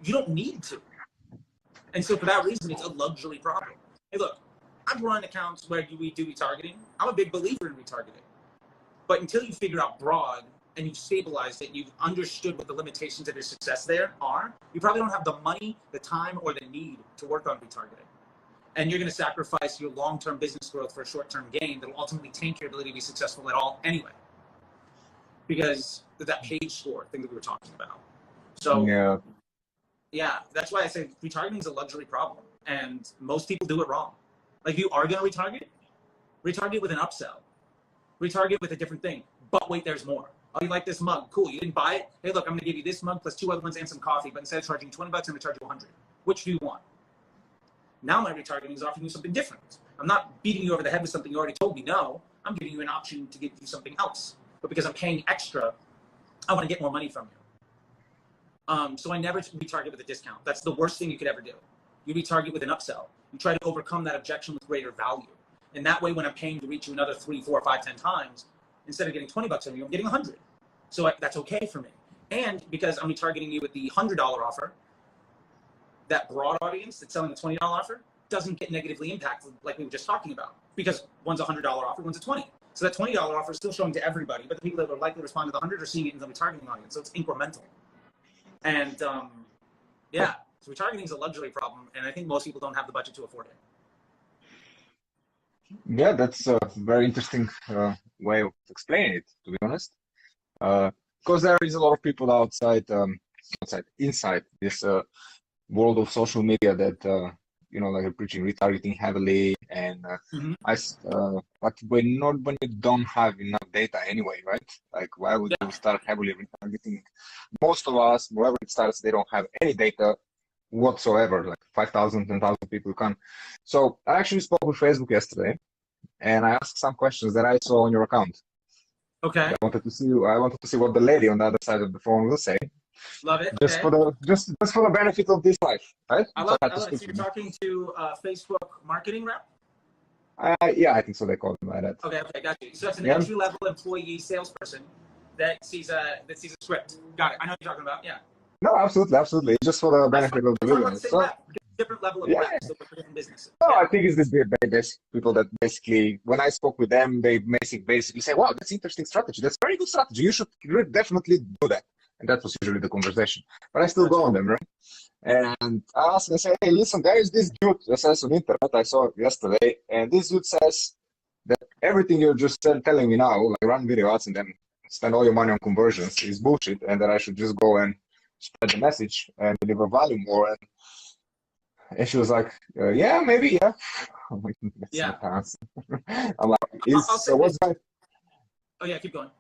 you don't need to. And so for that reason, it's a luxury problem. Hey, look, I've run accounts where we do retargeting. I'm a big believer in retargeting. But until you figure out broad and you've stabilized it, and you've understood what the limitations of your success there are, you probably don't have the money, the time, or the need to work on retargeting. And you're going to sacrifice your long-term business growth for a short-term gain that will ultimately tank your ability to be successful at all anyway. Because of that page score thing that we were talking about. So yeah, that's why I say retargeting is a luxury problem, and most people do it wrong. Like, you are going to retarget with an upsell, retarget with a different thing. But wait, there's more. Oh, you like this mug? Cool. You didn't buy it? Hey, look, I'm going to give you this mug plus 2 other ones and some coffee. But instead of charging $20, I'm going to charge you 100. Which do you want? Now my retargeting is offering you something different. I'm not beating you over the head with something you already told me no. I'm giving you an option to give you something else. But because I'm paying extra, I want to get more money from you. So I never retarget with a discount. That's the worst thing you could ever do. You retarget with an upsell. You try to overcome that objection with greater value. And that way, when I'm paying to reach you another 3, 4, 5, 10 times, instead of getting $20 from you, I'm getting 100. So that's okay for me. And because I'm retargeting you with the $100 offer, that broad audience that's selling the $20 offer doesn't get negatively impacted like we were just talking about, because one's a $100 offer, one's a $20. So that $20 offer is still showing to everybody, but the people that are likely to respond to the 100 are seeing it in the retargeting audience. So it's incremental. And yeah, so retargeting is a luxury problem, and I think most people don't have the budget to afford it. Yeah, that's a very interesting way of explaining it, to be honest. Because there is a lot of people inside this world of social media that like are preaching retargeting heavily, and but when you don't have enough data anyway, right? Like, why would you start heavily retargeting? Most of us, wherever it starts, they don't have any data whatsoever. Like 5,000, 10,000 people come. So I actually spoke with Facebook yesterday, and I asked some questions that I saw on your account. Okay. I wanted to see what the lady on the other side of the phone will say. Love it. Just for the benefit of this life, right? I love it. So you're talking to Facebook marketing rep? Yeah, I think so. They call them like that. Okay, got you. So that's an entry-level employee salesperson that sees a script. Got it. I know what you're talking about. Yeah. No, absolutely. Just for the benefit of the viewers. So, different level of reps for different businesses. No, I think it's this basic people that basically, when I spoke with them, they basically say, "Wow, that's interesting strategy. That's very good strategy. You should definitely do that." And that was usually the conversation. But I still go on them, right? And I ask and say, "Hey, listen, there is this dude that says on internet, I saw it yesterday, and this dude says that everything you're just telling me now, like run video ads and then spend all your money on conversions, is bullshit, and that I should just go and spread the message and deliver value more." And she was like, "Yeah, maybe, yeah." I'm like, "That's not answer." I'm like, "So what's that?" Oh yeah, keep going.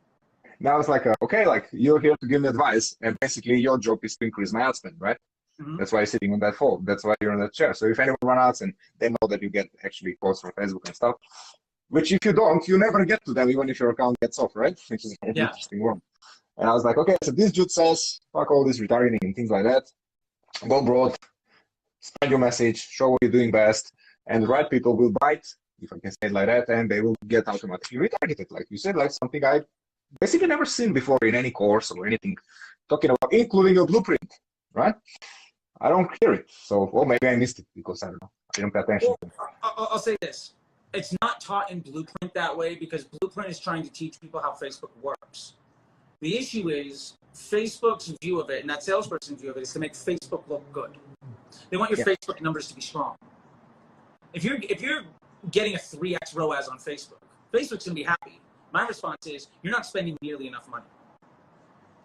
Now it's like, okay, like you're here to give me advice, and basically your job is to increase my ad spend, right? Mm-hmm. That's why you're sitting on that phone. That's why you're on that chair. So if anyone runs ads and they know that you get actually posts from Facebook and stuff, which if you don't, you never get to them, even if your account gets off, right? Which is an interesting one. And I was like, okay, so this dude says, fuck all this retargeting and things like that. Go broad, spread your message, show what you're doing best, and the right people will bite, if I can say it like that, and they will get automatically retargeted. Like you said, like something I basically never seen before in any course or anything, talking about including your blueprint, right? I don't hear it. So, well, maybe I missed it because I don't know. I didn't pay attention. Well, I'll say this. It's not taught in Blueprint that way because Blueprint is trying to teach people how Facebook works. The issue is Facebook's view of it, and that salesperson's view of it, is to make Facebook look good. They want your Facebook numbers to be strong. If you're getting a 3x ROAS on Facebook, Facebook's gonna be happy. My response is you're not spending nearly enough money.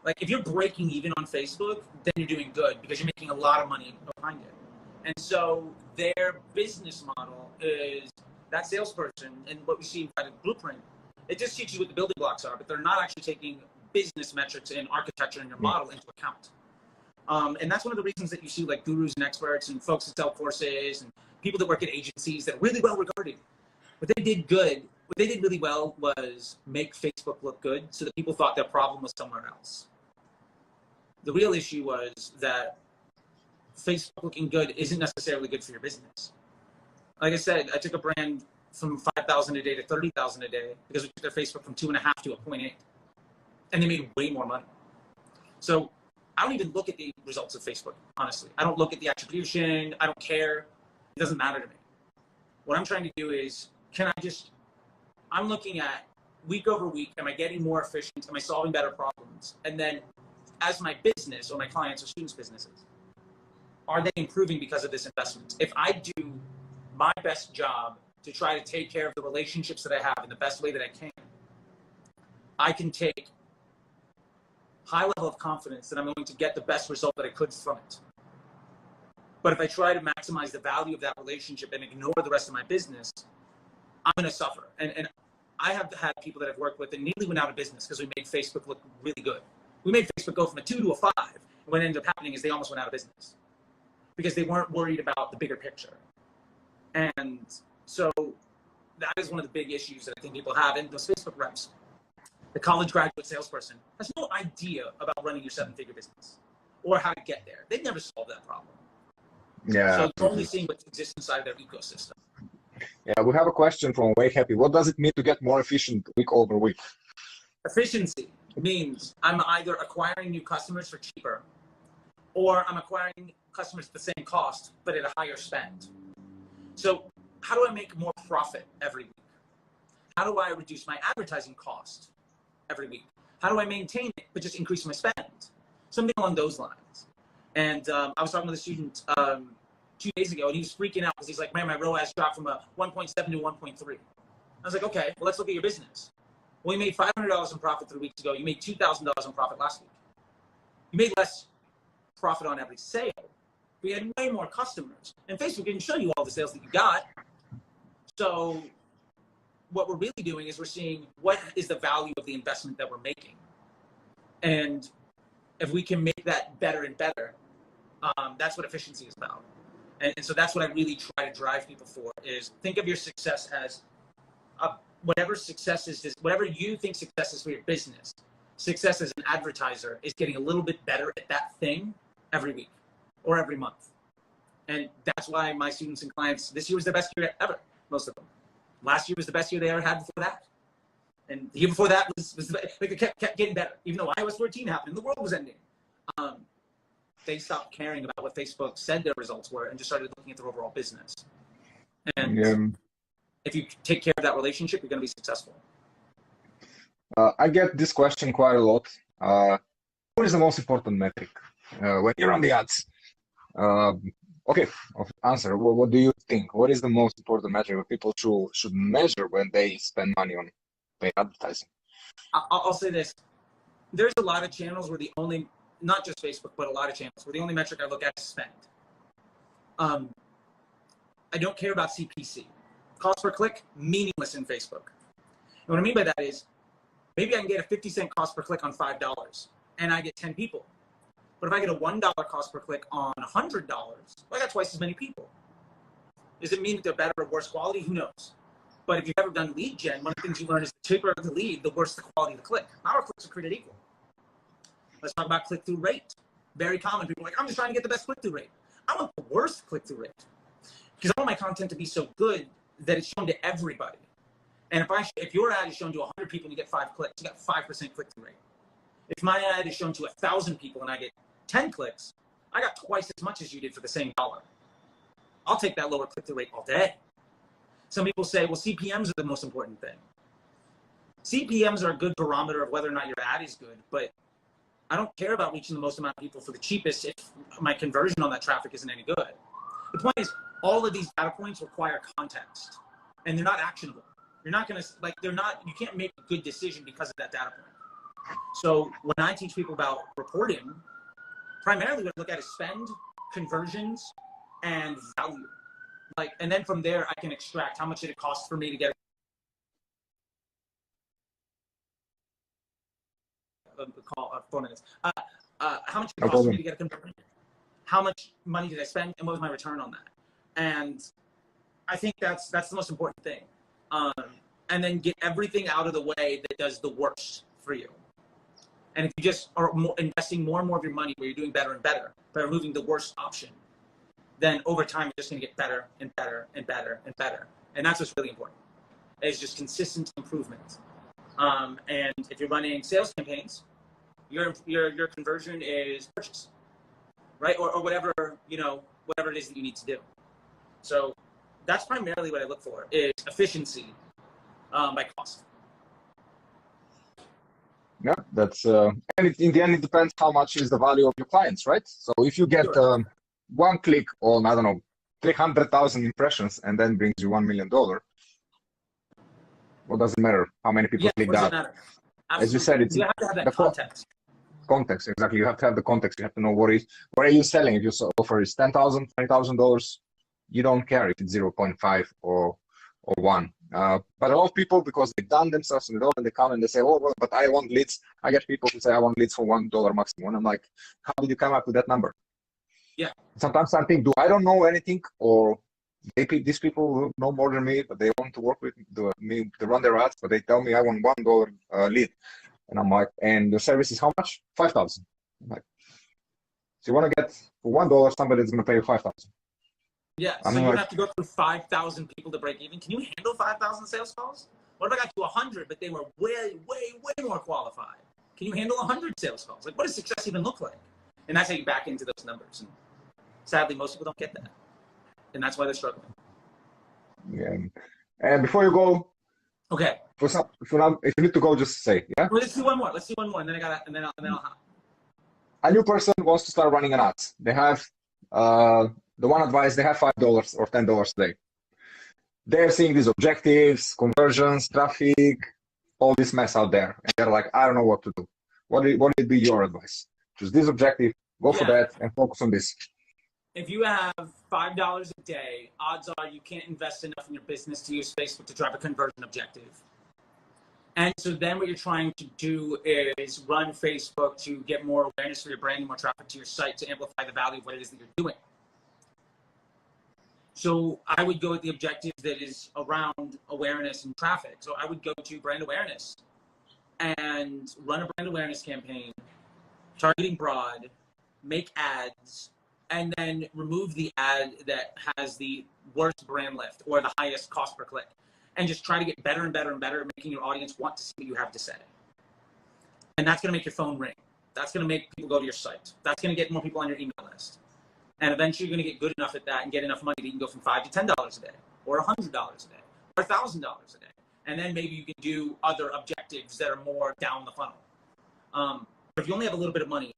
Like if you're breaking even on Facebook, then you're doing good because you're making a lot of money behind it. And so their business model is that salesperson, and what we see inside of Blueprint It just teaches you what the building blocks are, but they're not actually taking business metrics and architecture in your model into account. And that's one of the reasons that you see like gurus and experts and folks that sell courses and people that work at agencies that are really well regarded. What they did really well was make Facebook look good so that people thought their problem was somewhere else. The real issue was that Facebook looking good isn't necessarily good for your business. Like I said, I took a brand from 5,000 a day to 30,000 a day because we took their Facebook from 2.5 to 0.8, and they made way more money. So I don't even look at the results of Facebook, honestly. I don't look at the attribution. I don't care. It doesn't matter to me. What I'm trying to do is, I'm looking at week over week, am I getting more efficient? Am I solving better problems? And then as my business or my clients or students' businesses, are they improving because of this investment? If I do my best job to try to take care of the relationships that I have in the best way that I can take high level of confidence that I'm going to get the best result that I could from it. But if I try to maximize the value of that relationship and ignore the rest of my business, I'm going to suffer. And I have had people that I've worked with that nearly went out of business because we made Facebook look really good. We made Facebook go from a 2 to a 5. And what ended up happening is they almost went out of business because they weren't worried about the bigger picture. And so that is one of the big issues that I think people have. And those Facebook reps, the college graduate salesperson, has no idea about running your 7-figure business or how to get there. They've never solved that problem. Yeah. So they're only seeing what exists inside their ecosystem. Yeah, we have a question from Way Happy. What does it mean to get more efficient week over week? Efficiency means I'm either acquiring new customers for cheaper or I'm acquiring customers at the same cost, but at a higher spend. So how do I make more profit every week? How do I reduce my advertising cost every week? How do I maintain it, but just increase my spend? Something along those lines. And I was talking with a student 2 days ago, and he was freaking out because he's like, man, my ROAS dropped from a 1.7 to 1.3. I was like, okay, well, let's look at your business. Well, you made $500 in profit 3 weeks ago. You made $2,000 in profit last week. You made less profit on every sale, but you had way more customers. And Facebook didn't show you all the sales that you got. So what we're really doing is we're seeing what is the value of the investment that we're making. And if we can make that better and better, that's what efficiency is about. And so that's what I really try to drive people for, is think of your success as whatever success is, whatever you think success is for your business. Success as an advertiser is getting a little bit better at that thing every week or every month. And that's why my students and clients, this year was their best year ever, most of them. Last year was the best year they ever had before that. And the year before that was like it kept getting better. Even though iOS 14 happened and the world was ending. They stopped caring about what Facebook said their results were and just started looking at their overall business. And if you take care of that relationship, you're going to be successful. I get this question quite a lot. What is the most important metric when you're on the ads? Okay, answer. What do you think? What is the most important metric that people should measure when they spend money on paid advertising? I'll say this. There's a lot of channels where the only, not just Facebook, but a lot of channels where the only metric I look at is spend. I don't care about CPC. Cost per click, meaningless in Facebook. And what I mean by that is, maybe I can get a 50-cent cost per click on $5 and I get 10 people. But if I get a $1 cost per click on $100, well, I got twice as many people. Does it mean that they're better or worse quality? Who knows? But if you've ever done lead gen, one of the things you learn is the cheaper the lead, the worse the quality of the click. Our clicks are created equal. Let's talk about click-through rate. Very common. People are like, I'm just trying to get the best click-through rate. I want the worst click-through rate because I want my content to be so good that it's shown to everybody. And if your ad is shown to 100 people and you get 5 clicks, you got 5% click-through rate. If my ad is shown to 1,000 people and I get 10 clicks, I got twice as much as you did for the same dollar. I'll take that lower click-through rate all day. Some people say, well, CPMs are the most important thing. CPMs are a good barometer of whether or not your ad is good, but I don't care about reaching the most amount of people for the cheapest if my conversion on that traffic isn't any good. The point is, all of these data points require context, and they're not actionable. You're not going to, you can't make a good decision because of that data point. So when I teach people about reporting, primarily what I look at is spend, conversions, and value. And then from there, I can extract how much did it cost for me to get call 4 minutes. How much did No it cost me problem. to get a conversion? How much money did I spend, and what was my return on that? And I think that's the most important thing. And then get everything out of the way that does the worst for you. And if you just are investing more and more of your money where you're doing better and better by removing the worst option, then over time you're just going to get better and better and better and better. And that's what's really important. It's just consistent improvement. And if you're running sales campaigns, your conversion is purchase, right? Or whatever, whatever it is that you need to do. So that's primarily what I look for, is efficiency by cost. Yeah, that's and in the end it depends how much is the value of your clients, right? So if you get Sure. one click on, I don't know, 300,000 impressions and then brings you $1 million, what does it matter how many people click What does that? it matter? As you said, it's You have to have that the context. context. Exactly. You have to have the context. You have to know what are you selling. If your offer is $10,000, $20,000, you don't care if it's 0.5 or 1. But a lot of people, because they've done themselves and they come and they say, oh, well, but I want leads. I get people who say I want leads for $1 maximum. And I'm like, how did you come up with that number? Yeah. Sometimes I think, I don't know anything, or these people know more than me, but they want to work with me to run their ads, but they tell me I want $1 lead. And I'm like, and the service is how much? 5,000. I'm like, so you want to get for $1, somebody that's going to pay you 5,000. Yeah, so you have to go through 5,000 people to break even. Can you handle 5,000 sales calls? What if I got to 100, but they were way, way, way more qualified? Can you handle 100 sales calls? Like, what does success even look like? And that's how you back into those numbers. And sadly, most people don't get that. And that's why they're struggling. Yeah. And before you go, okay. If you need to go, just say, yeah? Well, let's do one more. And then I'll hop. A new person wants to start running an ad. They have the one advice, they have $5 or $10 a day. They're seeing these objectives, conversions, traffic, all this mess out there. And they're like, I don't know what to do. What would be your advice? Choose this objective, go for that, and focus on this. If you have $5 a day, odds are you can't invest enough in your business to use Facebook to drive a conversion objective. And so then what you're trying to do is run Facebook to get more awareness for your brand and more traffic to your site to amplify the value of what it is that you're doing. So I would go with the objective that is around awareness and traffic. So I would go to brand awareness and run a brand awareness campaign, targeting broad, make ads, and then remove the ad that has the worst brand lift or the highest cost per click. And just try to get better and better and better at making your audience want to see what you have to say. And that's going to make your phone ring. That's going to make people go to your site. That's going to get more people on your email list. And eventually you're going to get good enough at that and get enough money that you can go from $5 to $10 a day, or $100 a day, or $1,000 a day. And then maybe you can do other objectives that are more down the funnel. But if you only have a little bit of money,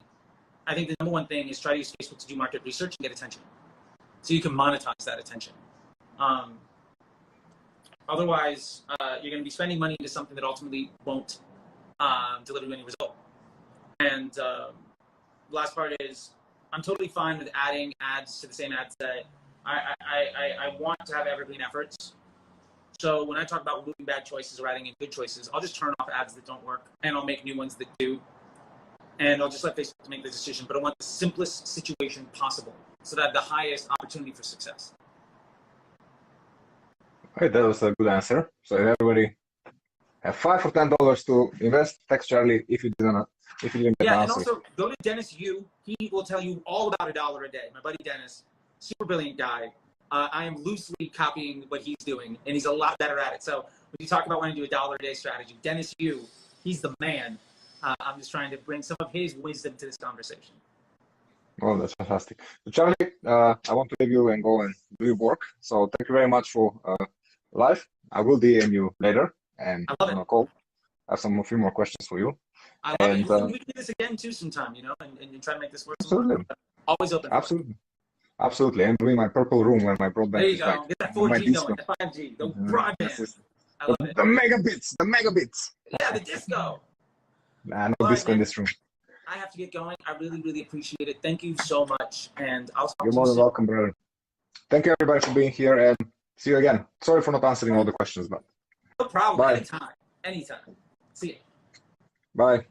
I think the number one thing is try to use Facebook to do market research and get attention. So you can monetize that attention. Otherwise, you're going to be spending money into something that ultimately won't deliver you any result. And last part is, I'm totally fine with adding ads to the same ad set. I want to have evergreen efforts. So when I talk about removing bad choices or adding in good choices, I'll just turn off ads that don't work, and I'll make new ones that do. And I'll just let Facebook make the decision. But I want the simplest situation possible so that I have the highest opportunity for success. Okay, that was a good answer. So if everybody have $5 or $10 to invest, text Charlie if you didn't get the answer. And also go to Dennis Yu. He will tell you all about $1 a day. My buddy Dennis, super brilliant guy. I am loosely copying what he's doing, and he's a lot better at it. So when you talk about wanting to do $1 a day strategy, Dennis Yu, he's the man. I'm just trying to bring some of his wisdom to this conversation. Oh, that's fantastic. So Charlie, I want to leave you and go and do your work. So thank you very much for live. I will DM you later and on a call. I have a few more questions for you. I love it. We can do this again too sometime, and try to make this work. Absolutely. Always open. Absolutely. Absolutely. I'm doing my purple room when my broadband is back. There you go. Get that 4G going, the 5G, the broadband. I love it. The megabits. Yeah, the disco. No disco in this room. I have to get going. I really, really appreciate it. Thank you so much. And I'll talk to you You're more than welcome, brother. Thank you, everybody, for being here, and see you again. Sorry for not answering all the questions, but no problem. Bye. Anytime. See you. Bye.